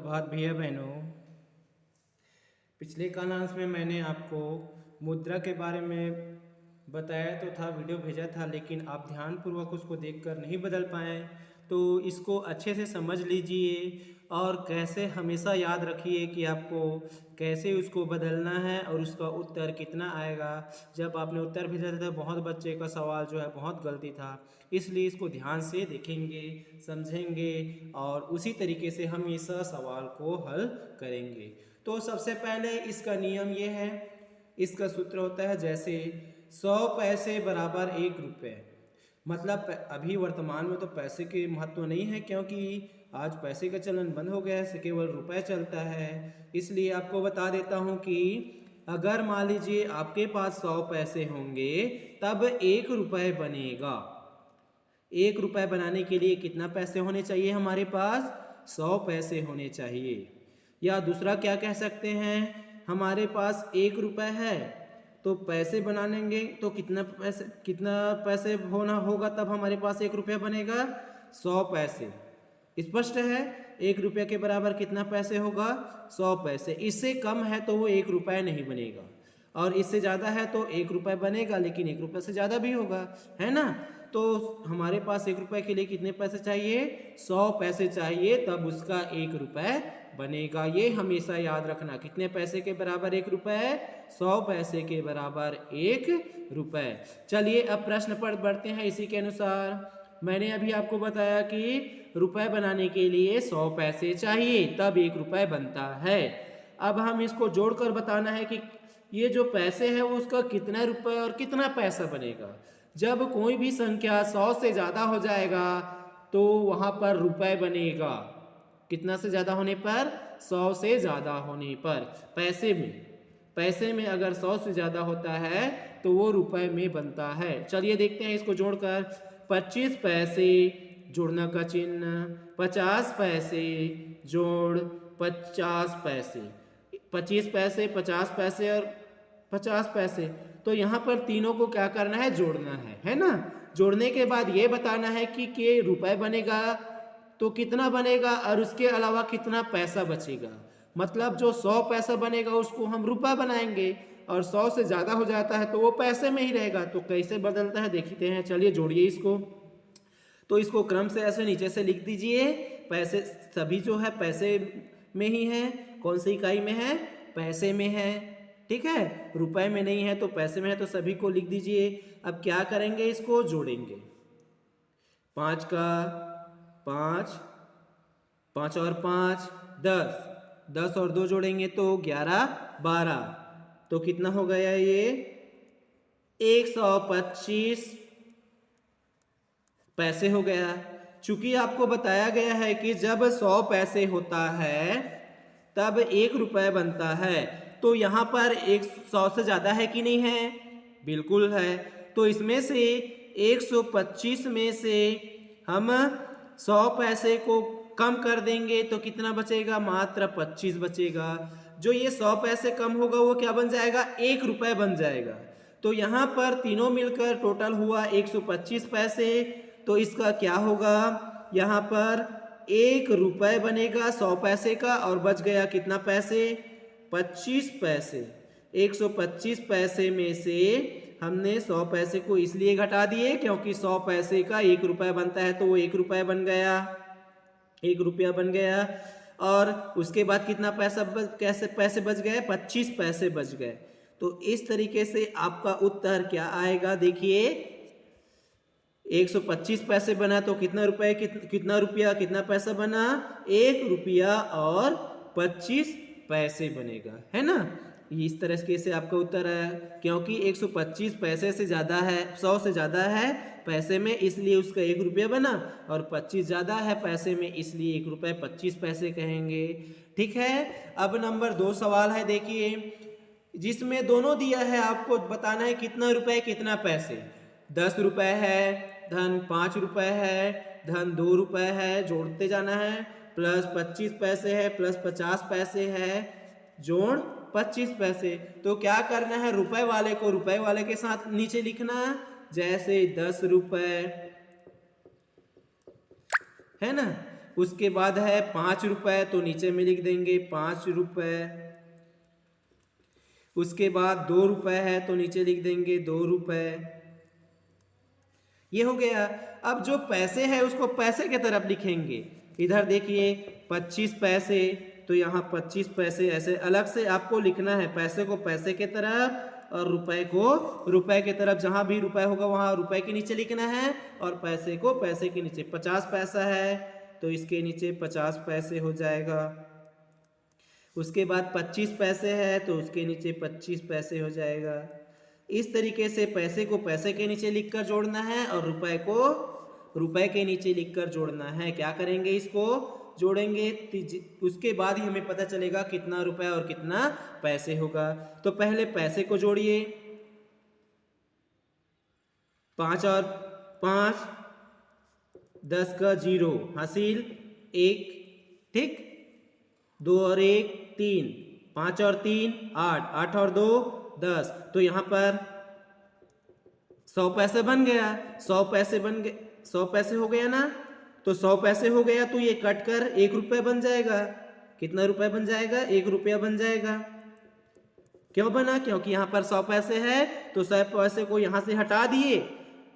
सुप्रभात भैया बहनों। पिछले कालांश में मैंने आपको मुद्रा के बारे में बताया तो था, वीडियो भेजा था, लेकिन आप ध्यानपूर्वक उसको देखकर नहीं बदल पाए। तो इसको अच्छे से समझ लीजिए और कैसे हमेशा याद रखिए कि आपको कैसे उसको बदलना है और उसका उत्तर कितना आएगा। जब आपने उत्तर भेजा था तो बहुत बच्चे का सवाल जो है बहुत गलती था, इसलिए इसको ध्यान से देखेंगे, समझेंगे और उसी तरीके से हमेशा सवाल को हल करेंगे। तो सबसे पहले इसका नियम ये है, इसका सूत्र होता है जैसे 100 पैसे बराबर 1 रुपये। मतलब अभी वर्तमान में तो पैसे के महत्व नहीं है, क्योंकि आज पैसे का चलन बंद हो गया है, केवल रुपए चलता है। इसलिए आपको बता देता हूँ कि अगर मान लीजिए आपके पास 100 पैसे होंगे तब 1 रुपये बनेगा। 1 रुपये बनाने के लिए कितना पैसे होने चाहिए हमारे पास? 100 पैसे होने चाहिए। या दूसरा क्या कह सकते हैं, हमारे पास 1 रुपये है तो पैसे बनाएंगे तो कितना पैसे होना होगा तब हमारे पास 1 रुपया बनेगा? 100 पैसे। स्पष्ट है? 1 रुपये के बराबर कितना पैसे होगा? 100 पैसे। इससे कम है तो वो 1 रुपया नहीं बनेगा, और इससे ज़्यादा है तो 1 रुपया बनेगा, लेकिन 1 रुपये से ज़्यादा भी होगा, है ना। तो हमारे पास 1 रुपये के लिए कितने पैसे चाहिए? 100 पैसे चाहिए, तब उसका 1 रुपये बनेगा। ये हमेशा याद रखना। कितने पैसे के बराबर 1 रुपये? 100 पैसे के बराबर 1 रुपये। चलिए अब प्रश्न पर बढ़ते हैं। इसी के अनुसार मैंने अभी आपको बताया कि रुपए बनाने के लिए 100 पैसे चाहिए, तब 1 रुपये बनता है। अब हम इसको जोड़कर बताना है कि ये जो पैसे है वो उसका कितना रुपये और कितना पैसा बनेगा। जब कोई भी संख्या 100 से ज़्यादा हो जाएगा तो वहाँ पर रुपये बनेगा। कितना से ज़्यादा होने पर? 100 से ज़्यादा होने पर। पैसे में अगर 100 से ज़्यादा होता है तो वो रुपए में बनता है। चलिए देखते हैं इसको जोड़कर। 25 पैसे जोड़ना का चिन्ह, 50 पैसे जोड़ 50 पैसे, 25 पैसे, 50 पैसे और 50 पैसे। तो यहाँ पर तीनों को क्या करना है? जोड़ना है ना। जोड़ने के बाद ये बताना है कि रुपए बनेगा तो कितना बनेगा और उसके अलावा कितना पैसा बचेगा। मतलब जो 100 पैसा बनेगा उसको हम रुपया बनाएंगे, और 100 से ज़्यादा हो जाता है तो वो पैसे में ही रहेगा। तो कैसे बदलता है देखते हैं। चलिए जोड़िए इसको। तो इसको क्रम से ऐसे नीचे से लिख दीजिए। पैसे सभी जो है पैसे में ही है। कौन सी इकाई में है? पैसे में है। ठीक है, रुपए में नहीं है तो पैसे में है, तो सभी को लिख दीजिए। अब क्या करेंगे? इसको जोड़ेंगे। 5 का 5, 5 और 5 10, 10 और 2 जोड़ेंगे तो 11 12। तो कितना हो गया ये? 125 पैसे हो गया। चूंकि आपको बताया गया है कि जब 100 पैसे होता है तब 1 रुपये बनता है, तो यहाँ पर 100 से ज़्यादा है कि नहीं है? बिल्कुल है। तो इसमें से 125 में से हम 100 पैसे को कम कर देंगे तो कितना बचेगा? मात्र 25 बचेगा। जो ये 100 पैसे कम होगा वो क्या बन जाएगा? 1 रुपये बन जाएगा। तो यहाँ पर तीनों मिलकर टोटल हुआ 125 पैसे। तो इसका क्या होगा? यहाँ पर 1 रुपये बनेगा 100 पैसे का, और बच गया कितना पैसे? 25 पैसे। 125 पैसे में से हमने 100 पैसे को इसलिए घटा दिए क्योंकि 100 पैसे का 1 रुपये बनता है, तो वो 1 रुपये बन गया, 1 रुपया बन गया। और उसके बाद कितना कैसे पैसे बच गए? 25 पैसे बच गए। तो इस तरीके से आपका उत्तर क्या आएगा? देखिए, 125 पैसे बना तो कितना रुपए, कितना रुपया, कितना पैसा बना? 1 रुपया और 25 पैसे बनेगा, है ना। इस तरह से आपका उत्तर है, क्योंकि 125 पैसे से ज़्यादा है, 100 से ज़्यादा है पैसे में, इसलिए उसका 1 रुपया बना, और 25 ज़्यादा है पैसे में, इसलिए 1 रुपये 25 पैसे कहेंगे। ठीक है। अब नंबर 2 सवाल है, देखिए, जिसमें दोनों दिया है, आपको बताना है कितना रुपए कितना पैसे। 10 रुपये है धन 5 रुपये है धन 2 रुपये है, जोड़ते जाना है। प्लस 25 पैसे है प्लस 50 पैसे है, जोड़ 25 पैसे। तो क्या करना है? रुपए वाले को रुपए वाले के साथ नीचे लिखना, जैसे 10 रुपये, है ना। उसके बाद है 5 रुपए, तो नीचे में लिख देंगे 5 रुपए। उसके बाद 2 रुपए है तो नीचे लिख देंगे 2 रुपए। ये हो गया। अब जो पैसे है उसको पैसे की तरफ लिखेंगे। इधर देखिए 25 पैसे, तो यहाँ 25 पैसे ऐसे अलग से आपको लिखना है। पैसे को पैसे के तरफ और रुपए को रुपए के तरफ, जहाँ भी रुपए होगा वहाँ रुपए के नीचे लिखना है और पैसे को पैसे के नीचे। 50 पैसा है तो इसके नीचे 50 पैसे हो जाएगा। उसके बाद 25 पैसे है तो उसके नीचे 25 पैसे हो जाएगा। इस तरीके से पैसे को पैसे के नीचे लिखकर जोड़ना है और रुपए को रुपए के नीचे लिखकर जोड़ना है। क्या करेंगे, इसको जोड़ेंगे, उसके बाद ही हमें पता चलेगा कितना रुपए और कितना पैसे होगा। तो पहले पैसे को जोड़िए, 5 और 5 10 का 0 हासिल 1, ठीक। 2 और 1 3, 5 और 3 8, 8 और 2 10। तो यहाँ पर 100 पैसे बन गया। 100 पैसे बन गए, 100 पैसे हो गया ना। तो 100 पैसे हो गया तो ये कट कर 1 रुपये बन जाएगा। कितना रुपए बन जाएगा, 1 रुपया बन जाएगा। क्यों बना, क्योंकि यहाँ पर 100 पैसे है तो 100 पैसे को यहाँ से हटा दिए।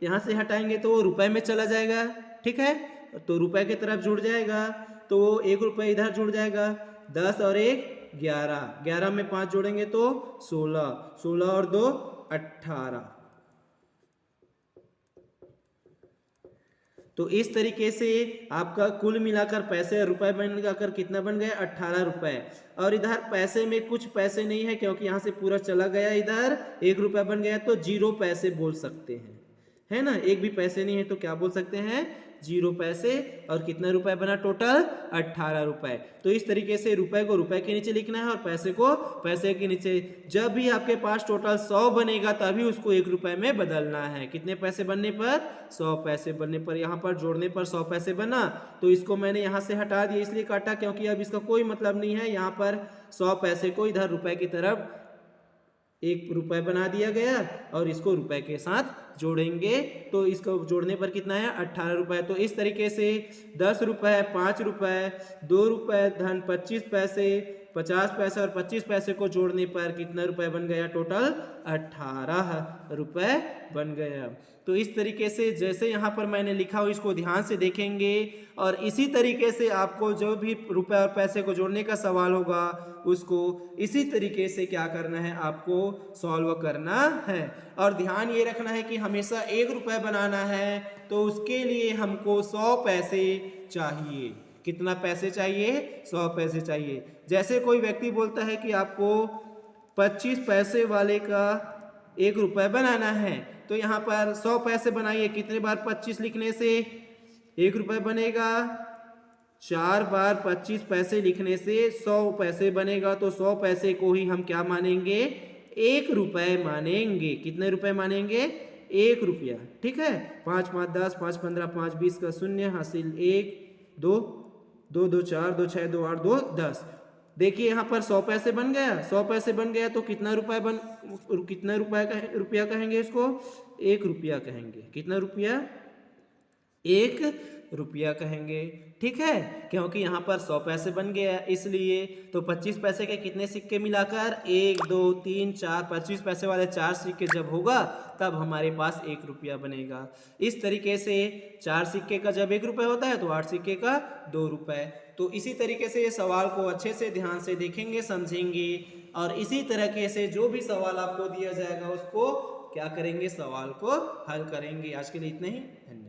यहाँ से हटाएंगे तो वो रुपए में चला जाएगा, ठीक है। तो रुपए की तरफ जुड़ जाएगा तो 1 रुपये इधर जुड़ जाएगा। 10 और 1 11, 11 में 5 जोड़ेंगे तो 16, 16 और 2 18। तो इस तरीके से आपका कुल मिलाकर पैसे रुपए मिलाकर कितना बन गया, 18 रुपए। और इधर पैसे में कुछ पैसे नहीं है क्योंकि यहाँ से पूरा चला गया, इधर 1 रुपया बन गया तो 0 पैसे बोल सकते हैं, है ना। एक भी पैसे नहीं है तो क्या बोल सकते हैं, 0 पैसे। और कितना रुपए बना टोटल, 18 रुपए। तो इस तरीके से रुपए को रुपए के नीचे लिखना है और पैसे को पैसे के नीचे। जब भी आपके पास टोटल 100 बनेगा तभी उसको 1 रुपए में बदलना है। कितने पैसे बनने पर, 100 पैसे बनने पर। यहाँ पर जोड़ने पर 100 पैसे बना तो इसको मैंने यहाँ से हटा दिया, इसलिए काटा क्योंकि अब इसका कोई मतलब नहीं है। यहाँ पर 100 पैसे को इधर रुपए की तरफ 1 रुपये बना दिया गया और इसको रुपए के साथ जोड़ेंगे तो इसको जोड़ने पर कितना है, 18 रुपये। तो इस तरीके से 10 रुपये, 5 रुपये, 2 रुपये धन 25 पैसे, 50 पैसे और 25 पैसे को जोड़ने पर कितना रुपए बन गया, टोटल 18 रुपये बन गया। तो इस तरीके से जैसे यहाँ पर मैंने लिखा हो इसको ध्यान से देखेंगे और इसी तरीके से आपको जो भी रुपए और पैसे को जोड़ने का सवाल होगा उसको इसी तरीके से क्या करना है, आपको सॉल्व करना है। और ध्यान ये रखना है कि हमेशा 1 रुपये बनाना है तो उसके लिए हमको 100 पैसे चाहिए। कितना पैसे चाहिए, 100 पैसे चाहिए। जैसे कोई व्यक्ति बोलता है कि आपको 25 पैसे वाले का 1 रुपये बनाना है तो यहाँ पर 100 पैसे बनाइए। कितने बार 25 लिखने से 1 रुपये बनेगा, 4 बार 25 पैसे लिखने से 100 पैसे बनेगा। तो 100 पैसे को ही हम क्या मानेंगे, 1 रुपये मानेंगे। कितने रुपए मानेंगे, 1 रुपया, ठीक है। 5 5 10, 5 15, 5 20 का 0 हासिल 1 2 2 2 4 2 6 2 8 2 10। देखिए यहाँ पर 100 पैसे बन गया। 100 पैसे बन गया तो कितना रुपया कहेंगे इसको, 1 रुपया कहेंगे। कितना रुपया, 1 रुपया कहेंगे, ठीक है। क्योंकि यहाँ पर 100 पैसे बन गया इसलिए। तो 25 पैसे के कितने सिक्के मिलाकर, 1 2 3 4, 25 पैसे वाले 4 सिक्के जब होगा तब हमारे पास 1 रुपया बनेगा। इस तरीके से 4 सिक्के का जब 1 रुपया होता है तो 8 सिक्के का 2 रुपये। तो इसी तरीके से ये सवाल को अच्छे से ध्यान से देखेंगे, समझेंगे और इसी तरीके से जो भी सवाल आपको दिया जाएगा उसको क्या करेंगे, सवाल को हल करेंगे। आज के लिए इतना ही, धन्यवाद।